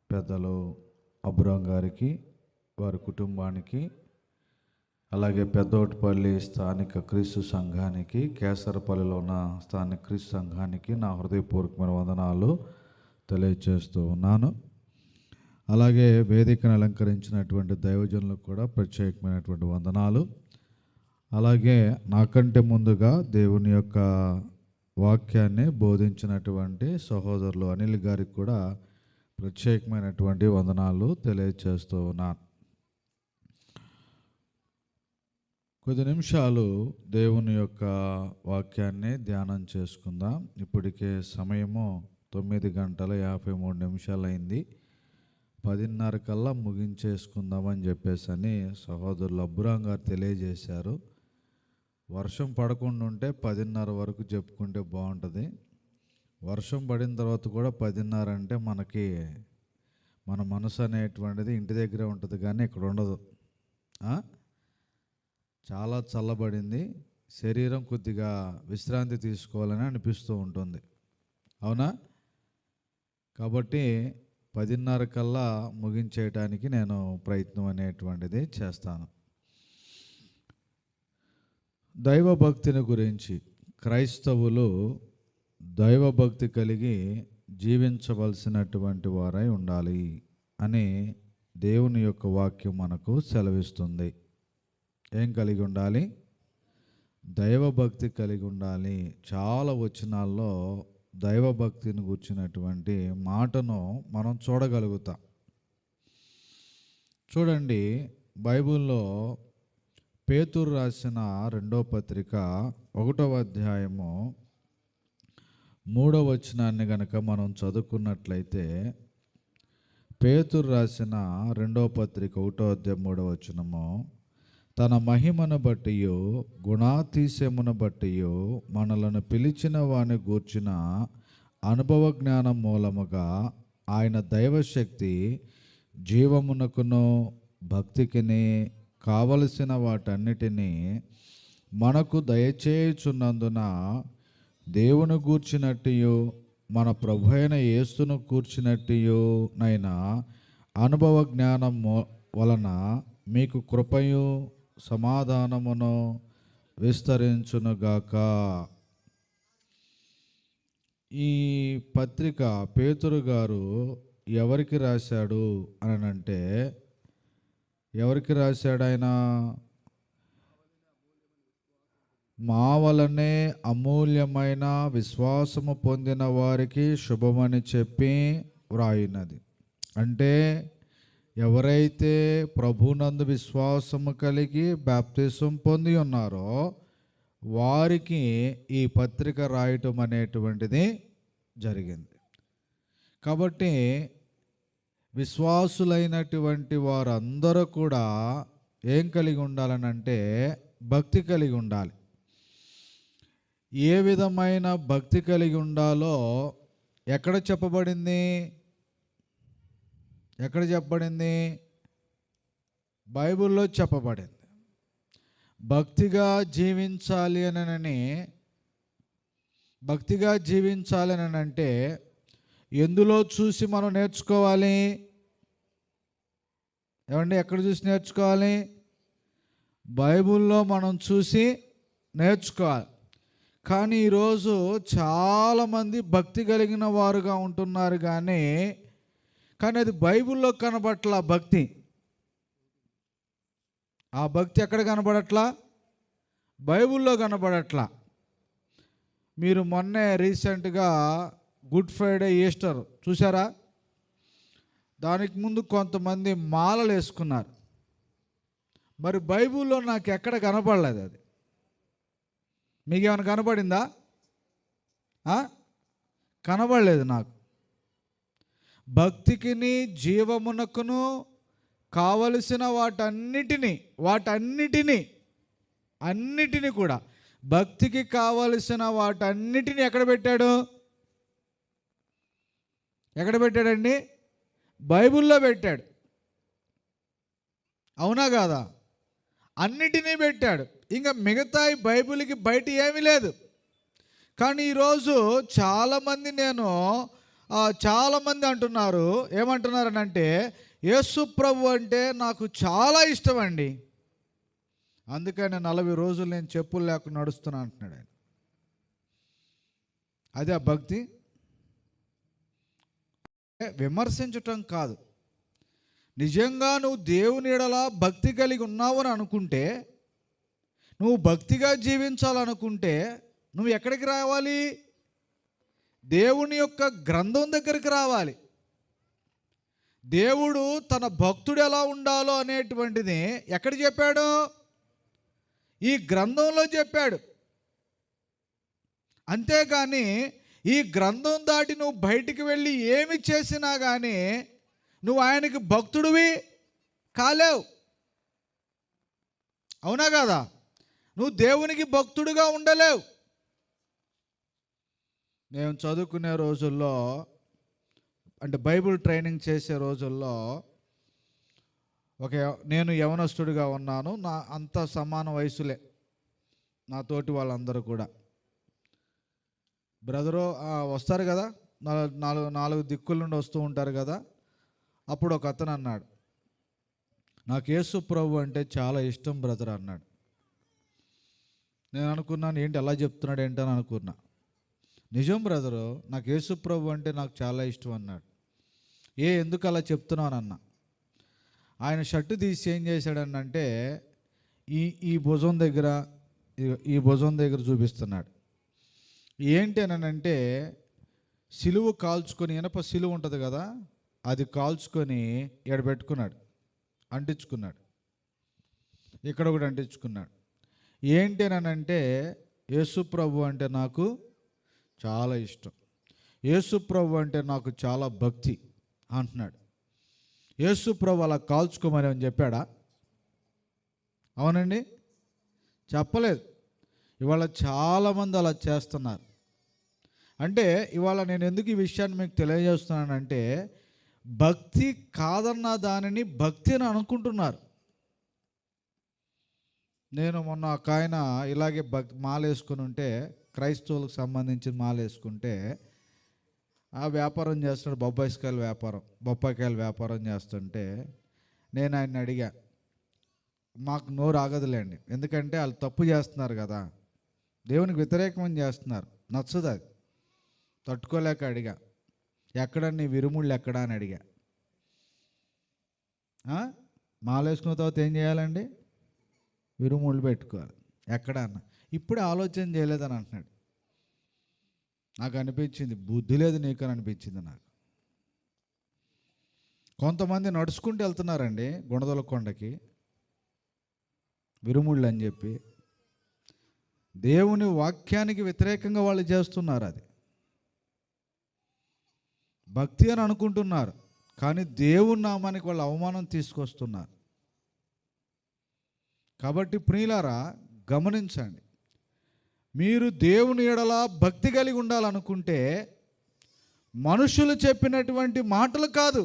పెద్దలు అబ్రాం గారికి, వారి కుటుంబానికి, అలాగే పెద్దోటిపల్లి స్థానిక క్రీస్తు సంఘానికి, కేసరపల్లిలో ఉన్న స్థానిక క్రీస్తు సంఘానికి నా హృదయపూర్వకమైన వందనాలు తెలియజేస్తూ ఉన్నాను. అలాగే వేదికను అలంకరించినటువంటి దైవజనులకు కూడా ప్రత్యేకమైనటువంటి వందనాలు. అలాగే నాకంటే ముందుగా దేవుని యొక్క వాక్యాన్ని బోధించినటువంటి సహోదరులు అనిల్ గారికి కూడా ప్రత్యేకమైనటువంటి వందనాలు తెలియజేస్తూ ఉన్నాను. కొద్ది నిమిషాలు దేవుని యొక్క వాక్యాన్ని ధ్యానం చేసుకుందాం. ఇప్పటికే సమయము 9:53 అయింది. 10:30 కల్లా ముగించేసుకుందామని చెప్పేసి సహోదరులు అబ్రాం గారు తెలియజేశారు. వర్షం పడకుండా ఉంటే 10:30 వరకు చెప్పుకుంటే బాగుంటుంది. వర్షం పడిన తర్వాత కూడా 10:30 అంటే మనకి మన మనసు అనేటువంటిది ఇంటి దగ్గరే ఉంటుంది, కానీ ఇక్కడ ఉండదు. చాలా చల్లబడింది, శరీరం కొద్దిగా విశ్రాంతి తీసుకోవాలని అనిపిస్తూ ఉంటుంది, అవునా? కాబట్టి 10:30 కల్లా ముగించేయటానికి నేను ప్రయత్నం అనేటువంటిది చేస్తాను. దైవభక్తిని గురించి క్రైస్తవులు దైవభక్తి కలిగి జీవించవలసినటువంటి వారై ఉండాలి అని దేవుని యొక్క వాక్యం మనకు సెలవిస్తుంది. ఏం కలిగి ఉండాలి? దైవభక్తి కలిగి ఉండాలి. చాలా వచనాల్లో దైవభక్తిని గుర్చినటువంటి మాటను మనం చూడగలుగుతాం. చూడండి, బైబిల్లో పేతురు రాసిన 2వ పత్రిక 1వ అధ్యాయము 3వ వచనాన్ని గనక మనం చదువుకున్నట్లయితే, పేతురు రాసిన 2వ పత్రిక 1వ అధ్యాయం 3వ వచనము, తన మహిమను బట్టియు గుణాతిశయమును బట్టియు మనలను పిలిచిన వాని గూర్చిన అనుభవ జ్ఞానం మూలముగా ఆయన దైవశక్తి జీవమునకును భక్తికిని కావలసిన వాటన్నిటినీ మనకు దయచేయుచున్నందున దేవుని గూర్చినట్టు మన ప్రభు అయిన యేసును కూర్చున్నట్టు నైనా అనుభవ జ్ఞానం వలన మీకు కృపయు సమాధానమును విస్తరించునుగాక. ఈ పత్రిక పేతురు గారు ఎవరికి రాశాడు అని అంటే, ఎవరికి రాశాడు ఆయన? మా వలనే అమూల్యమైన విశ్వాసము పొందిన వారికి శుభమని చెప్పి వ్రాయినది. అంటే ఎవరైతే ప్రభునందు విశ్వాసము కలిగి బాప్తిసం పొంది ఉన్నారో వారికి ఈ పత్రిక రాయటం అనేటువంటిది జరిగింది. కాబట్టి విశ్వాసులైనటువంటి వారందరూ కూడా ఏం కలిగి ఉండాలనంటే భక్తి కలిగి ఉండాలి. ఏ విధమైన భక్తి కలిగి ఉండాలో ఎక్కడ చెప్పబడింది? ఎక్కడ చెప్పబడింది? బైబిల్లో చెప్పబడింది. భక్తిగా జీవించాలి అని అంటే ఎందులో చూసి మనం నేర్చుకోవాలి? ఏమండి, ఎక్కడ చూసి నేర్చుకోవాలి? బైబిల్లో మనం చూసి నేర్చుకోవాలి. కానీ ఈరోజు చాలామంది భక్తి కలిగిన వారుగా ఉంటున్నారు, కానీ అది బైబిల్లో కనబడట్లా. ఆ భక్తి ఎక్కడ కనబడట్లా? బైబిల్లో కనబడట్లా. మీరు మొన్నే రీసెంట్గా గుడ్ ఫ్రైడే, ఈస్టర్ చూసారా? దానికి ముందు కొంతమంది మాలలు వేసుకున్నారు. మరి బైబిల్లో నాకు ఎక్కడ కనపడలేదు అది. మీకేమైనా కనపడిందా? కనబడలేదు నాకు. భక్తికిని జీవమునకును కావలసిన వాటన్నిటినీ కూడా భక్తికి కావలసిన వాటన్నిటిని ఎక్కడ పెట్టాడు? ఎక్కడ పెట్టాడండి? బైబిల్లో పెట్టాడు. అవునా కాదా? అన్నిటినీ పెట్టాడు. ఇంకా మిగతా బైబిల్కి బయట ఏమీ లేదు. కానీ ఈరోజు చాలామంది నేను చాలామంది అంటున్నారు, ఏమంటున్నారనంటే యేసు ప్రభు అంటే నాకు చాలా ఇష్టం అండి, అందుకని 40 రోజులు నేను చెప్పులు లేకుండా నడుస్తున్నా అంటున్నాడు ఆయన. అదే ఆ భక్తి. విమర్శించటం కాదు, నిజంగా నువ్వు దేవుని ఎడల భక్తి కలిగి ఉన్నావని అనుకుంటే, నువ్వు భక్తిగా జీవించాలనుకుంటే నువ్వు ఎక్కడికి రావాలి? దేవుని యొక్క గ్రంథం దగ్గరికి రావాలి. దేవుడు తన భక్తుడు ఎలా ఉండాలో అనేటువంటిది ఎక్కడ చెప్పాడు? ఈ గ్రంథంలో చెప్పాడు. అంతేగాని ఈ గ్రంథం దాటి నువ్వు బయటికి వెళ్ళి ఏమి చేసినా కానీ నువ్వు ఆయనకి భక్తుడివి కాలేవు. అవునా కదా? నువ్వు దేవునికి భక్తుడిగా ఉండలేవు. నేను చదువుకునే రోజుల్లో, అంటే బైబిల్ ట్రైనింగ్ చేసే రోజుల్లో, నేను యవనస్తుడిగా ఉన్నాను. నా అంత సమాన వయసులే నా తోటి వాళ్ళందరూ కూడా. బ్రదరు వస్తారు కదా, నాలుగు దిక్కుల నుండి వస్తూ ఉంటారు కదా. అప్పుడు ఒక అతను అన్నాడు, నాకు యేసు ప్రభు అంటే చాలా ఇష్టం బ్రదర్ అన్నాడు. నేను అనుకున్నాను, ఏంటి అలా చెప్తున్నాడు ఏంటని అనుకున్నా. నిజం బ్రదరు, నాకు యేసు ప్రభు అంటే నాకు చాలా ఇష్టం అన్నాడు. ఎందుకు అలా చెప్తున్నాను అన్న. ఆయన షర్టు తీసి ఏం చేశాడనంటే ఈ భుజం దగ్గర చూపిస్తున్నాడు. ఏంటి అనంటే సిలువు కాల్చుకొని, ఇనప సిలువు ఉంటుంది కదా, అది కాల్చుకొని ఎడబెట్టుకున్నాడు, అంటించుకున్నాడు. ఇక్కడ కూడా అంటించుకున్నాడు. ఏంటి అనంటే యేసు ప్రభు అంటే నాకు చాలా ఇష్టం, యేసు ప్రభు అంటే నాకు చాలా భక్తి అంటున్నాడు. యేసు ప్రభు అలా కాల్చుకోమని అని చెప్పాడా? అవునండి, చెప్పలేదు. ఇవాళ చాలామంది అలా చేస్తున్నారు. అంటే ఇవాళ నేను ఎందుకు ఈ విషయాన్ని మీకు తెలియజేస్తున్నానంటే, భక్తి కాదన్న దానిని భక్తి అని అనుకుంటున్నారు. నేను మొన్న ఒక ఆయన ఇలాగే మాల వేసుకుని ఉంటే, క్రైస్తవులకు సంబంధించిన మాల వేసుకుంటే, ఆ వ్యాపారం చేస్తున్నాడు, బొప్పాయికాయల వ్యాపారం చేస్తుంటే నేను ఆయన అడిగా, మాకు నోరు ఆగదులేండి, ఎందుకంటే వాళ్ళు తప్పు చేస్తున్నారు కదా, దేవునికి వ్యతిరేకమని చేస్తున్నారు, నచ్చదు అది, తట్టుకోలేక అడిగా, ఎక్కడ నీ విరుముళ్ళు ఎక్కడా అని అడిగా. మాల వేసుకున్న తర్వాత ఏం చేయాలండి? విరుముళ్ళు పెట్టుకోవాలి. ఎక్కడ అన్న, ఇప్పుడే ఆలోచన చేయలేదని అంటున్నాడు. నాకు అనిపించింది, బుద్ధి లేదు నీకు అని అనిపించింది నాకు. కొంతమంది నడుచుకుంటూ వెళ్తున్నారండి గుణదల కొండకి, విరుముళ్ళు అని చెప్పి. దేవుని వాక్యానికి వ్యతిరేకంగా వాళ్ళు చేస్తున్నారు. అది భక్తి అని అనుకుంటున్నారు, కానీ దేవుని నామానికి వాళ్ళు అవమానం తీసుకొస్తున్నారు. కాబట్టి ప్రియులారా, గమనించండి, మీరు దేవుని ఎడల భక్తి కలిగి ఉండాలనుకుంటే మనుషులు చెప్పినటువంటి మాటలు కాదు,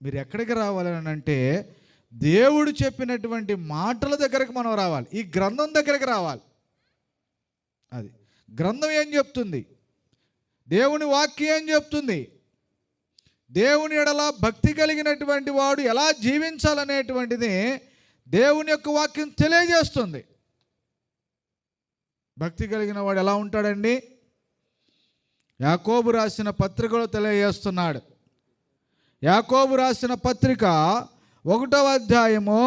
మీరు ఎక్కడికి రావాలని అంటే దేవుడు చెప్పినటువంటి మాటల దగ్గరకు మనం రావాలి. ఈ గ్రంథం దగ్గరికి రావాలి. అది గ్రంథం ఏం చెప్తుంది, దేవుని వాక్యం ఏం చెప్తుంది, దేవుని ఎడల భక్తి కలిగినటువంటి వాడు ఎలా జీవించాలనేటువంటిది దేవుని యొక్క వాక్యం తెలియజేస్తుంది. భక్తి కలిగిన వాడు ఎలా ఉంటాడండి? యాకోబు రాసిన పత్రికలో తెలియజేస్తున్నాడు. యాకోబు రాసిన పత్రిక 1వ అధ్యాయము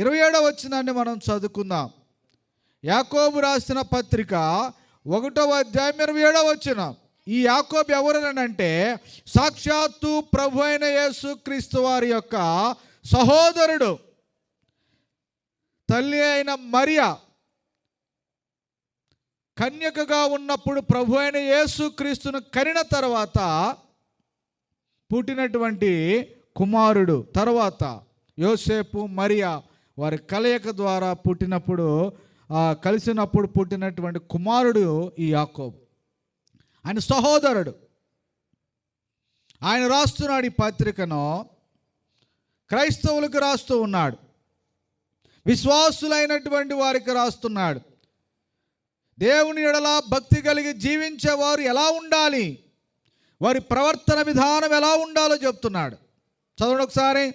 27వ వచనాన్ని మనం చదువుకుందాం. యాకోబు రాసిన పత్రిక 1వ అధ్యాయం 27వ వచనం. ఈ యాకోబు ఎవరనంటే సాక్షాత్తు ప్రభు అయిన యేసు క్రీస్తు వారి యొక్క సహోదరుడు, తల్లి అయిన మరియా కన్యకగా ఉన్నప్పుడు ప్రభు అయిన యేసు క్రీస్తును కనిన తర్వాత పుట్టినటువంటి కుమారుడు. తర్వాత యోసేపు మరియా వారి కలయిక ద్వారా కలిసినప్పుడు పుట్టినటువంటి కుమారుడు ఈ యాకోబు. ఆయన సహోదరుడు. ఆయన రాస్తున్నాడు ఈ పత్రికను, క్రైస్తవులకు రాస్తూ ఉన్నాడు, విశ్వాసులైనటువంటి వారికి రాస్తున్నాడు. దేవుని ఎడల భక్తి కలిగి జీవించేవారు ఎలా ఉండాలి, వారి ప్రవర్తన విధానం ఎలా ఉండాలో చెప్తున్నాడు. చదవండి ఒకసారి.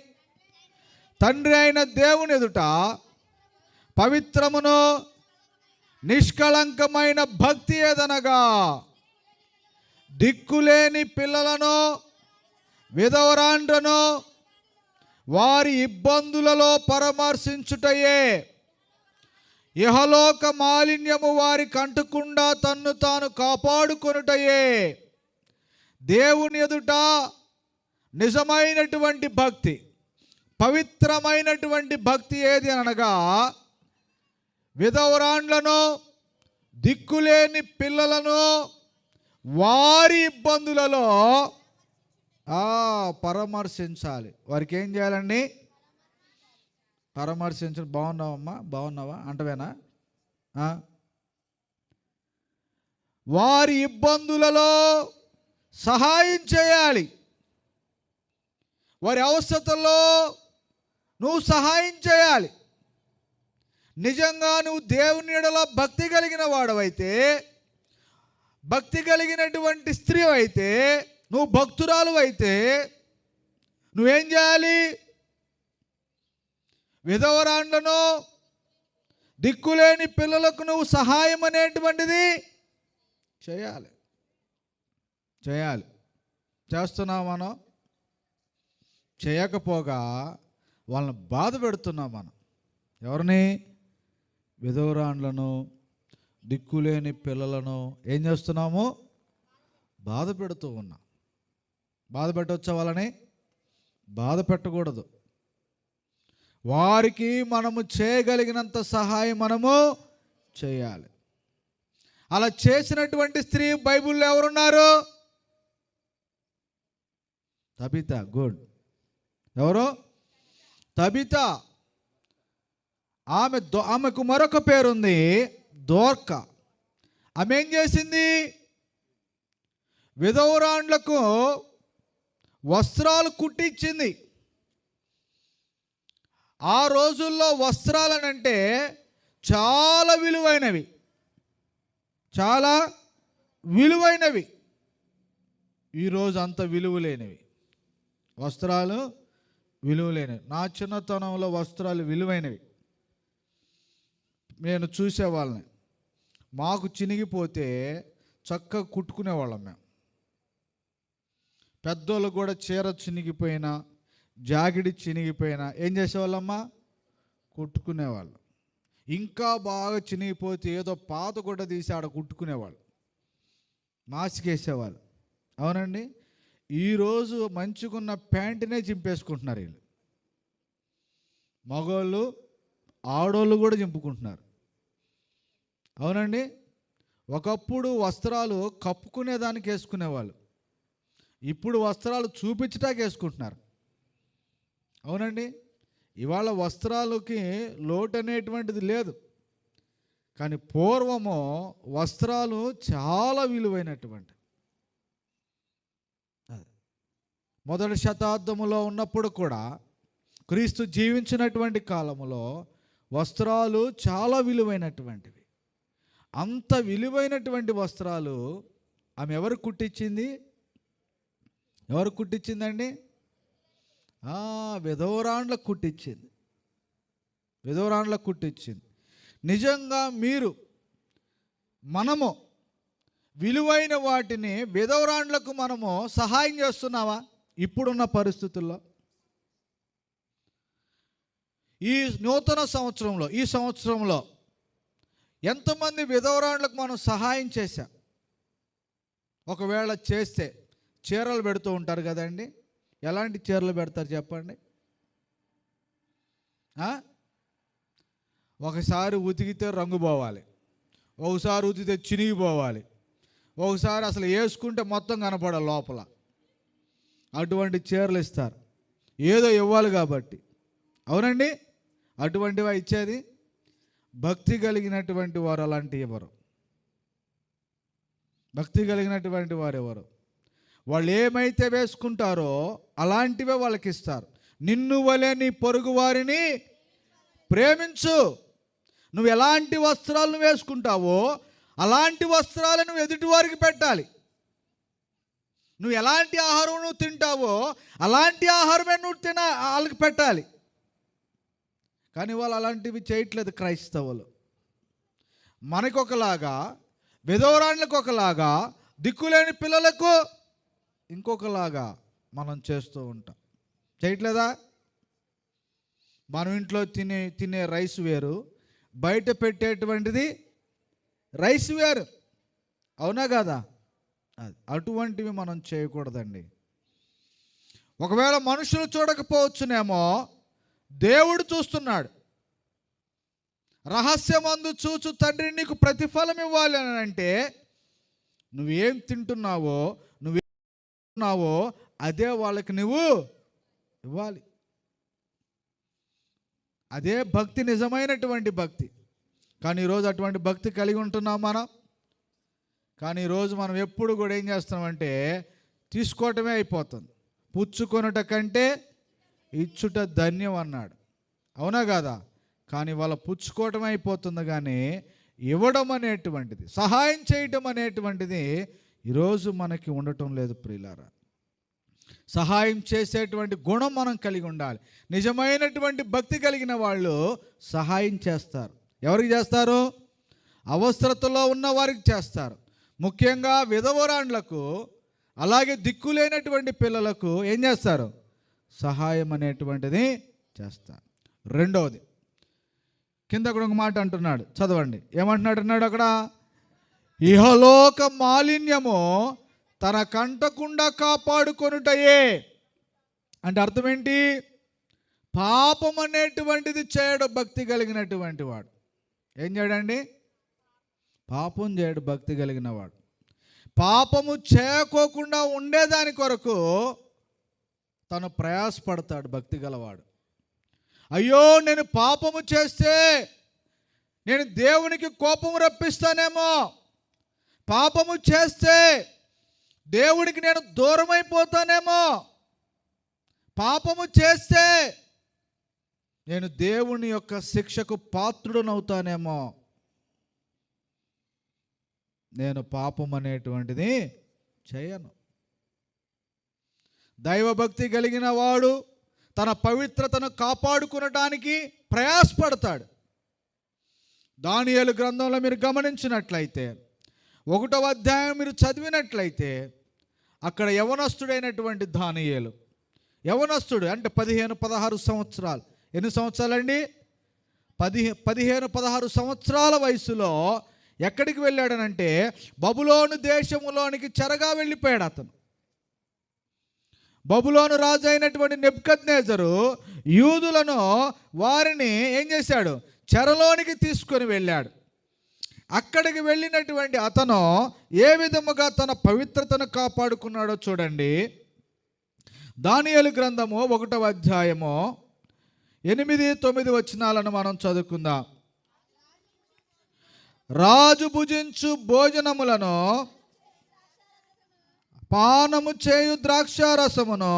తండ్రి అయిన దేవుని ఎదుట పవిత్రమును నిష్కళంకమైన భక్తి ఏదనగా దిక్కులేని పిల్లలను విధవరాండ్రను వారి ఇబ్బందులలో పరామర్శించుటయే. ఇహలోక మాలిన్యము వారి కంటకుండా తన్ను తాను కాపాడుకొనుటయే. దేవుని ఎదుట నిజమైనటువంటి భక్తి, పవిత్రమైనటువంటి భక్తి ఏది అనగా విధవరాండ్లను దిక్కులేని పిల్లలను వారి ఇబ్బందులలో పరామర్శించాలి. వారికి ఏం చేయాలండి? పరామర్శించడం. బాగున్నావమ్మా, బాగున్నావా అంటవేనా? వారి ఇబ్బందులలో సహాయం చేయాలి. వారి అవసరతల్లో నువ్వు సహాయం చేయాలి. నిజంగా నువ్వు దేవుని యెడల భక్తి కలిగిన వాడవైతే, భక్తి కలిగినటువంటి స్త్రీ అయితే, నువ్వు భక్తురాలు అయితే నువ్వేం చేయాలి? విధవరాండ్లను దిక్కులేని పిల్లలకు నువ్వు సహాయం అనేటువంటిది చేయాలి. చేస్తున్నాం మనం. చేయకపోగా వాళ్ళని బాధ పెడుతున్నాం మనం. ఎవరిని? విధవరాండ్లను దిక్కులేని పిల్లలను ఏం చేస్తున్నాము? బాధ పెడుతూ ఉన్నాం. బాధ పెట్టవచ్చా? వాళ్ళని బాధ పెట్టకూడదు. వారికి మనము చేయగలిగినంత సహాయం మనము చేయాలి. అలా చేసినటువంటి స్త్రీ బైబిల్లో ఎవరున్నారు? తబిత. గుడ్. ఎవరు? తబిత. ఆమెకు మరొక పేరుంది, దోర్క. ఆమె ఏం చేసింది? విధవరాండ్లకు వస్త్రాలు కుట్టించింది. ఆ రోజుల్లో వస్త్రాలనంటే చాలా విలువైనవి, చాలా విలువైనవి. ఈరోజు అంత విలువలేనివి వస్త్రాలు, విలువలేనివి. నా చిన్నతనంలో వస్త్రాలు విలువైనవి. నేను చూసేవాళ్ళని. మాకు చినిగిపోతే చక్కగా కుట్టుకునేవాళ్ళం మేము. పెద్దోళ్ళు కూడా చీర చినిగిపోయినా, జాకెట్ చినిగిపోయినా ఏం చేసేవాళ్ళమ్మా? కుట్టుకునేవాళ్ళు. ఇంకా బాగా చినిగిపోతే ఏదో పాత గుడ్డ తీసి ఆడ కుట్టుకునేవాళ్ళు, మాసికేసేవాళ్ళు. అవునండి. ఈరోజు మంచిగున్న ప్యాంటునే చింపేసుకుంటున్నారు వీళ్ళు. మగవాళ్ళు, ఆడోళ్ళు కూడా చింపుకుంటున్నారు. అవునండి. ఒకప్పుడు వస్త్రాలు కప్పుకునేదానికి వేసుకునేవాళ్ళు, ఇప్పుడు వస్త్రాలు చూపించటానికి వేసుకుంటున్నారు. అవునండి. ఇవాళ వస్త్రాలకి లోటు అనేటువంటిది లేదు. కానీ పూర్వము వస్త్రాలు చాలా విలువైనటువంటి. మొదటి శతాబ్దములో ఉన్నప్పుడు కూడా, క్రీస్తు జీవించినటువంటి కాలములో వస్త్రాలు చాలా విలువైనటువంటివి. అంత విలువైనటువంటి వస్త్రాలు ఆమె ఎవరు కుట్టించింది? ఎవరు కుట్టించిందండి? విధవరాండ్లకు కుట్టించింది. విధవరాండ్లకు కుట్టించింది. నిజంగా మనము విలువైన వాటిని విధవరాండ్లకు మనము సహాయం చేస్తున్నావా? ఇప్పుడున్న పరిస్థితుల్లో ఈ నూతన సంవత్సరంలో, ఈ సంవత్సరంలో ఎంతమంది విధవరాండ్లకు మనం సహాయం చేశాం? ఒకవేళ చేస్తే చీరలు పెడుతూ ఉంటారు కదండి. ఎలాంటి చీరలు పెడతారు చెప్పండి? ఒకసారి ఉతికితే రంగు పోవాలి, ఒకసారి ఉతికితే చినిగిపోవాలి, ఒకసారి అసలు వేసుకుంటే మొత్తం కనపడాలి లోపల. అటువంటి చీరలు ఇస్తారు. ఏదో ఇవ్వాలి కాబట్టి. అవునండి. అటువంటివా ఇచ్చేది? భక్తి కలిగినటువంటి వారు అలాంటివి ఎవరు? భక్తి కలిగినటువంటి వారు ఎవరు? వాళ్ళు ఏమైతే వేసుకుంటారో అలాంటివే వాళ్ళకి ఇస్తారు. నిన్ను వలె నీ పొరుగు వారిని ప్రేమించు. నువ్వు ఎలాంటి వస్త్రాలను వేసుకుంటావో అలాంటి వస్త్రాలను ఎదుటి వారికి పెట్టాలి. నువ్వు ఎలాంటి ఆహారం నువ్వు తింటావో అలాంటి ఆహారమే నువ్వు వాళ్ళకి పెట్టాలి. కానీ వాళ్ళు అలాంటివి చేయట్లేదు క్రైస్తవులు. మనకొకలాగా, విధవరాళ్ళకు ఒకలాగా, దిక్కులేని పిల్లలకు ఇంకొకలాగా మనం చేస్తూ ఉంటాం. చేయట్లేదా? మనం ఇంట్లో తినే రైస్ వేరు, బయట పెట్టేటువంటిది రైస్ వేరు. అవునా కదా? అటువంటివి మనం చేయకూడదండి. ఒకవేళ మనుషులు చూడకపోవచ్చునేమో, దేవుడు చూస్తున్నాడు. రహస్యమందు చూచు తండ్రి నీకు ప్రతిఫలం ఇవ్వాలి అని అంటే, నువ్వేం తింటున్నావో, నువ్వేస్తున్నావో అదే వాళ్ళకి నువ్వు ఇవ్వాలి. అదే భక్తి, నిజమైనటువంటి భక్తి. కానీ ఈరోజు అటువంటి భక్తి కలిగి ఉంటున్నాం మనం. కానీ ఈరోజు మనం ఎప్పుడు కూడా ఏం చేస్తున్నామంటే తీసుకోవటమే అయిపోతుంది. పుచ్చుకొనుట కంటే ఇచ్చుట ధన్యం అన్నాడు. అవునా కాదా? కానీ వాళ్ళ పుచ్చుకోవటం అయిపోతుంది, కానీ ఇవ్వడం అనేటువంటిది, సహాయం చేయటం అనేటువంటిది ఈరోజు మనకి ఉండటం లేదు ప్రియులారా. సహాయం చేసేటువంటి గుణం మనం కలిగి ఉండాలి. నిజమైనటువంటి భక్తి కలిగిన వాళ్ళు సహాయం చేస్తారు. ఎవరికి చేస్తారు? అవసరతలో ఉన్న వారికి చేస్తారు. ముఖ్యంగా విధవరాండ్లకు, అలాగే దిక్కులేనటువంటి పిల్లలకు ఏం చేస్తారు? సహాయం అనేటువంటిది చేస్తారు. రెండవది, కింద కూడా ఒక మాట అంటున్నాడు, చదవండి. ఏమంటున్నాడు అక్కడ? ఇహలోక మాలిన్యము తన కంటకుండా కాపాడుకొనుటయే. అంటే అర్థం ఏంటి? పాపం అనేటువంటిది చేయడు భక్తి కలిగినటువంటి వాడు. ఏం చేయడండి? పాపం చేయడు భక్తి కలిగిన వాడు. పాపము చేయకోకుండా ఉండేదాని కొరకు తను ప్రయాసపడతాడు భక్తి గలవాడు. అయ్యో, నేను పాపము చేస్తే నేను దేవునికి కోపం రప్పిస్తానేమో, పాపము చేస్తే దేవుడికి నేను దూరం అయిపోతానేమో, పాపము చేస్తే నేను దేవుని యొక్క శిక్షకు పాత్రుడనవుతానేమో, నేను పాపం అనేటువంటిది చేయను. దైవభక్తి కలిగిన వాడు తన పవిత్రతను కాపాడుకునడానికి ప్రయాసపడతాడు. దానియేలు గ్రంథంలో మీరు గమనించినట్లయితే, 1వ అధ్యాయం మీరు చదివినట్లయితే, అక్కడ యవనస్తుడైనటువంటి దానియేలు, యవనస్తుడు అంటే 15-16 సంవత్సరాలు. ఎన్ని సంవత్సరాలండి? 15-16 సంవత్సరాల వయసులో ఎక్కడికి వెళ్ళాడనంటే బబులోను దేశములోనికి చెరగా వెళ్ళిపోయాడు అతను. బబులోను రాజు అయినటువంటి నెబుకద్నెజరు యూదులను, వారిని ఏం చేశాడు? చెరలోనికి తీసుకొని వెళ్ళాడు. అక్కడికి వెళ్ళినటువంటి అతను ఏ విధముగా తన పవిత్రతను కాపాడుకున్నాడో చూడండి. దానియేలు గ్రంథము 1వ అధ్యాయము 8-9 వచనాలను మనం చదువుకుందాం. రాజు భుజించు భోజనములను, పానము చేయు ద్రాక్షారసమును,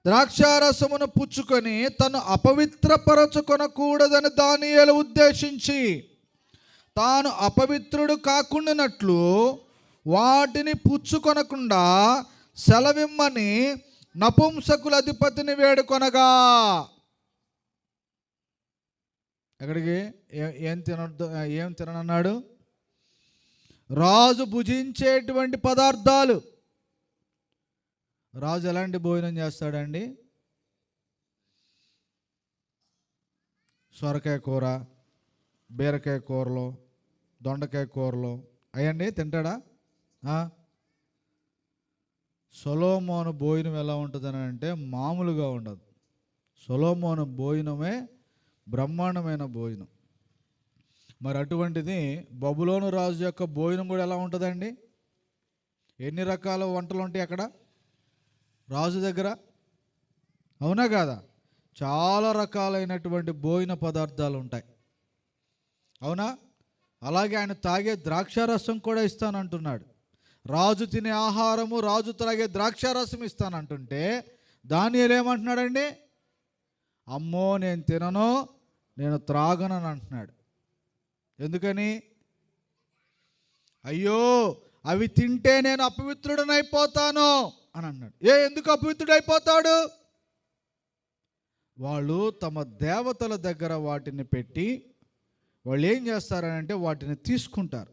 ద్రాక్షారసమును పుచ్చుకొని తను అపవిత్రపరచుకొనకూడదని దానియేలు ఉద్దేశించి, తాను అపవిత్రుడు కాకుండానట్లు వాటిని పుచ్చుకొనకుండా సెలవిమ్మని నపుంసకుల అధిపతిని వేడుకొనగా. ఎక్కడికి? ఏం తిననన్నాడు? రాజు భుజించేటువంటి పదార్థాలు. రాజు ఎలాంటి భోజనం చేస్తాడండి? సొరకాయ కూర, బీరకాయ కూరలో, దొండకాయ కూరలో అయ్యండి తింటాడా? సొలొమోను భోజనం ఎలా ఉంటుందని అంటే మామూలుగా ఉండదు. సొలొమోను భోజనమే బ్రహ్మాండమైన భోజనం. మరి అటువంటిది బబులోను రాజు యొక్క భోజనం కూడా ఎలా ఉంటుందండి? ఎన్ని రకాల వంటలు ఉంటాయి అక్కడ రాజు దగ్గర? అవునా కాదా? చాలా రకాలైనటువంటి భోజన పదార్థాలు ఉంటాయి. అవునా? అలాగే ఆయన తాగే ద్రాక్షారసం కూడా ఇస్తానంటున్నాడు. రాజు తినే ఆహారము, రాజు తాగే ద్రాక్షారసం ఇస్తానంటుంటే దానియేలు ఏమంటున్నాడండి? అమ్మో, నేను తినను, నేను త్రాగనని అంటున్నాడు. ఎందుకని? అయ్యో అవి తింటే నేను అపవిత్రుడనైపోతాను అని అన్నాడు. ఎందుకు అపవిత్రుడైపోతాడు? వాళ్ళు తమ దేవతల దగ్గర వాటిని పెట్టి వాళ్ళు ఏం చేస్తారనంటే వాటిని తీసుకుంటారు.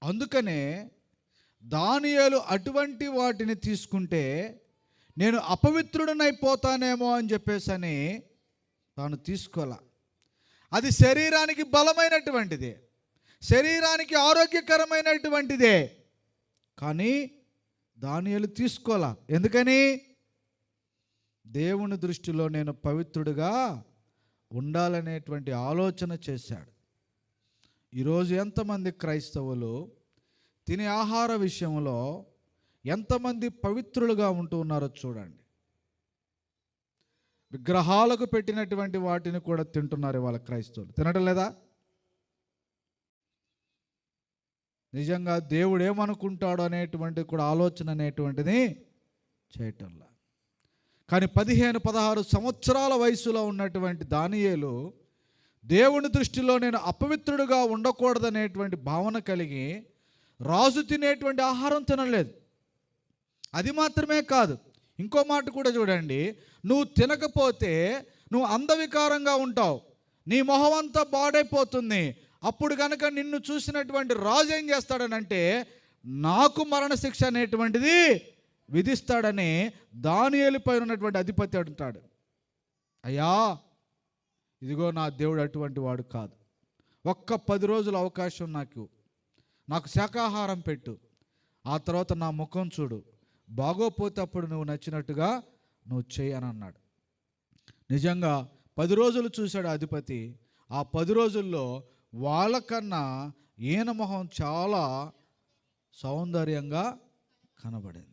అందుకనే దానియేలు అటువంటి వాటిని తీసుకుంటే నేను అపవిత్రుడనైపోతానేమో అని చెప్పేసని తాను తీసుకోలే. అది శరీరానికి బలమైనటువంటిదే, శరీరానికి ఆరోగ్యకరమైనటువంటిదే, కానీ దానియేలు తీసుకోలే. ఎందుకని? దేవుని దృష్టిలో నేను పవిత్రుడిగా ఉండాలనేటువంటి ఆలోచన చేశాడు. ఈరోజు ఎంతమంది క్రైస్తవులు తినే ఆహార విషయంలో ఎంతమంది పవిత్రులుగా ఉంటూ ఉన్నారో చూడండి. విగ్రహాలకు పెట్టినటువంటి వాటిని కూడా తింటున్నారు వాళ్ళ క్రైస్తవులు. తినడం లేదా? నిజంగా దేవుడు ఏమనుకుంటాడు అనేటువంటి కూడా ఆలోచన అనేటువంటిది చేయటంలా. కానీ 15-16 సంవత్సరాల వయసులో ఉన్నటువంటి దానియేలు దేవుని దృష్టిలో నేను అపవిత్రుడుగా ఉండకూడదనేటువంటి భావన కలిగి రాజు తినేటువంటి ఆహారం తినలేదు. అది మాత్రమే కాదు, ఇంకో మాట కూడా చూడండి. నువ్వు తినకపోతే నువ్వు అందవికారంగా ఉంటావు, నీ మొహం అంతా బాడైపోతుంది. అప్పుడు కనుక నిన్ను చూసినటువంటి రాజు ఏం చేస్తాడనంటే నాకు మరణశిక్ష అనేటువంటిది విధిస్తాడని దానియేలు పైన ఉన్నటువంటి అధిపతి అంటాడు. అయ్యా ఇదిగో నా దేవుడు అటువంటి వాడు కాదు, ఒక్క 10 రోజుల అవకాశం నాకు శాకాహారం పెట్టు, ఆ తర్వాత నా ముఖం చూడు, బాగోపోతే అప్పుడు నువ్వు నచ్చినట్టుగా నువ్వు చెయ్యి అని అన్నాడు. నిజంగా 10 రోజులు చూశాడు అధిపతి. ఆ 10 రోజుల్లో వాళ్ళకన్నా ఈయన మొహం చాలా సౌందర్యంగా కనబడింది.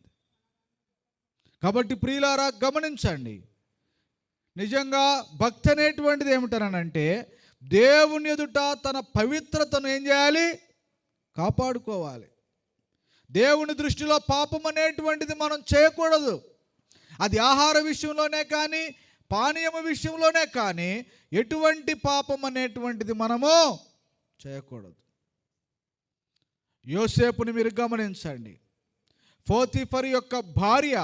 కాబట్టి ప్రియులారా గమనించండి, నిజంగా భక్తి అనేటువంటిది ఏమిటనంటే దేవుని ఎదుట తన పవిత్రతను ఏం చేయాలి? కాపాడుకోవాలి. దేవుని దృష్టిలో పాపం అనేటువంటిది మనం చేయకూడదు. అది ఆహార విషయంలోనే కానీ పానీయము విషయంలోనే కానీ ఎటువంటి పాపం అనేటువంటిది మనము చేయకూడదు. యోసేపుని మీరు గమనించండి. పోతీఫరు యొక్క భార్య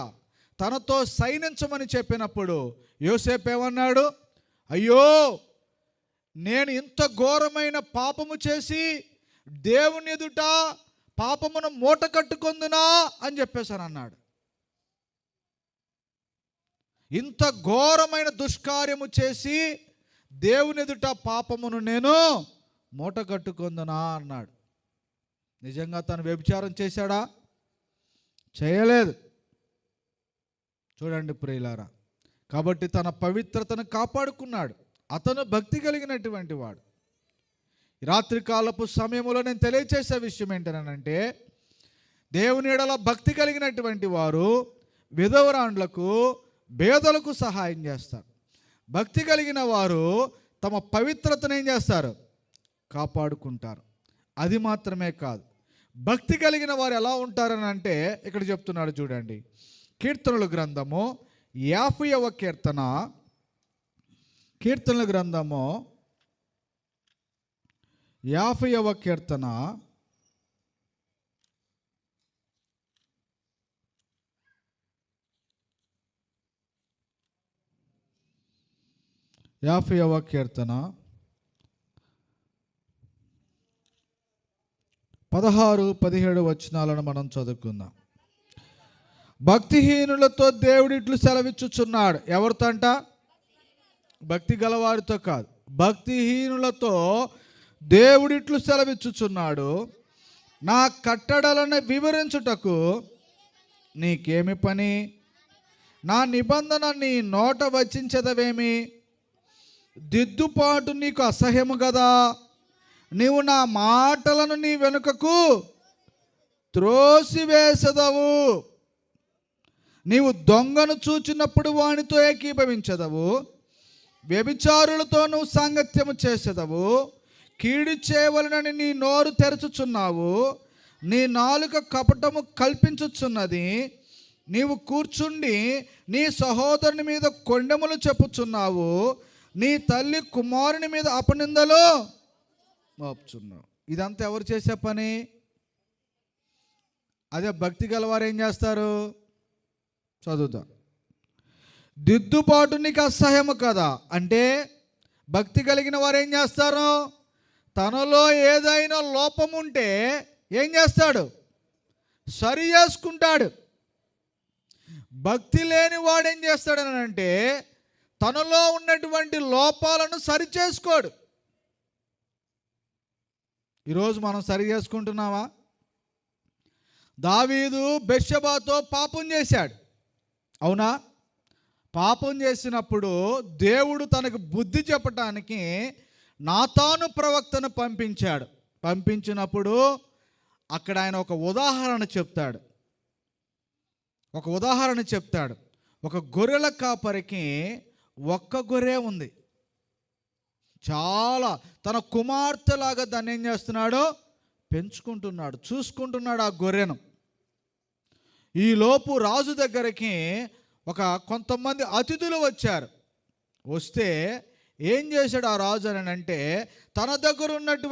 తనతో సైనించమని చెప్పినప్పుడు యోసేపు ఏమన్నాడు? అయ్యో నేను ఇంత ఘోరమైన పాపము చేసి దేవుని ఎదుట పాపమును మూట కట్టుకొందునా అని చెప్పేసాను అన్నాడు. ఇంత ఘోరమైన దుష్కార్యము చేసి దేవుని ఎదుట పాపమును నేను మూట కట్టుకొందునా అన్నాడు. నిజంగా తను వ్యభిచారం చేశాడా? చేయలేదు. చూడండి ప్రియులారా, కాబట్టి తన పవిత్రతను కాపాడుకున్నాడు. అతను భక్తి కలిగినటువంటి వాడు. రాత్రికాలపు సమయంలో నేను తెలియచేసే విషయం ఏంటనంటే దేవుని ఎడల భక్తి కలిగినటువంటి వారు విధవరాండ్లకు పేదలకు సహాయం చేస్తారు. భక్తి కలిగిన వారు తమ పవిత్రతను ఏం చేస్తారు? కాపాడుకుంటారు. అది మాత్రమే కాదు, భక్తి కలిగిన వారు ఎలా ఉంటారని అంటే ఇక్కడ చెప్తున్నాడు చూడండి. కీర్తనల గ్రంథము 50వ కీర్తన, కీర్తనల గ్రంథము 50వ కీర్తన 50వ కీర్తన 16-17 వచనాలను మనం చదువుకుందాం. భక్తిహీనులతో దేవుడు ఇట్లు సెలవిచ్చుచున్నాడు. ఎవరితో అంట? భక్తి గలవారితో కాదు, భక్తిహీనులతో దేవుడు ఇట్లు సెలవిచ్చుచున్నాడు. నా కట్టడలను వివరించుటకు నీకేమి పని? నా నిబంధన నీ నోట వచించదవేమి? దిద్దుపాటు నీకు అసహ్యము కదా. నీవు నా మాటలను నీ వెనుకకు త్రోసివేసదవు. నీవు దొంగను చూచినప్పుడు వానితో ఏకీభవించదవు. వ్యభిచారులతో నువ్వు సాంగత్యము చేసేదవు. కీడు చేయవలనని నీ నోరు తెరచుచున్నావు. నీ నాలుక కపటము కల్పించుచున్నది. నీవు కూర్చుండి నీ సహోదరుని మీద కొండెములు చెప్పుచున్నావు. నీ తల్లి కుమారుని మీద అపనిందలు మోపుచున్నావు. ఇదంతా ఎవరు చేసే పని? అదే భక్తి గలవారు ఏం చేస్తారు? చదువుతాం. దిద్దుబాటు నీకు అసహ్యము కదా అంటే, భక్తి కలిగిన వారు ఏం చేస్తారు? తనలో ఏదైనా లోపం ఉంటే ఏం చేస్తాడు? సరి చేసుకుంటాడు. భక్తి లేని వాడు ఏం చేస్తాడని అంటే, తనలో ఉన్నటువంటి లోపాలను సరి చేసుకోడు. ఈరోజు మనం సరి చేసుకుంటున్నావా? దావీదు బెత్షెబాతో పాపం చేశాడు, అవునా? పాపం చేసినప్పుడు దేవుడు తనకు బుద్ధి చెప్పటానికి నాతాను ప్రవక్తను పంపించినప్పుడు అక్కడ ఆయన ఒక ఉదాహరణ చెప్తాడు. ఒక గొర్రెల కాపరికి ఒక్క గొర్రె ఉంది. చాలా తన కుమార్తెలాగా దాన్ని ఏం చేస్తున్నాడు? పెంచుకుంటున్నాడు, చూసుకుంటున్నాడు ఆ గొర్రెను. ఈలోపు రాజు దగ్గరికి కొంతమంది అతిథులు వచ్చారు. వస్తే ఏం చేశాడు ఆ రాజు అని అంటే, తన దగ్గర ఉన్నటువంటి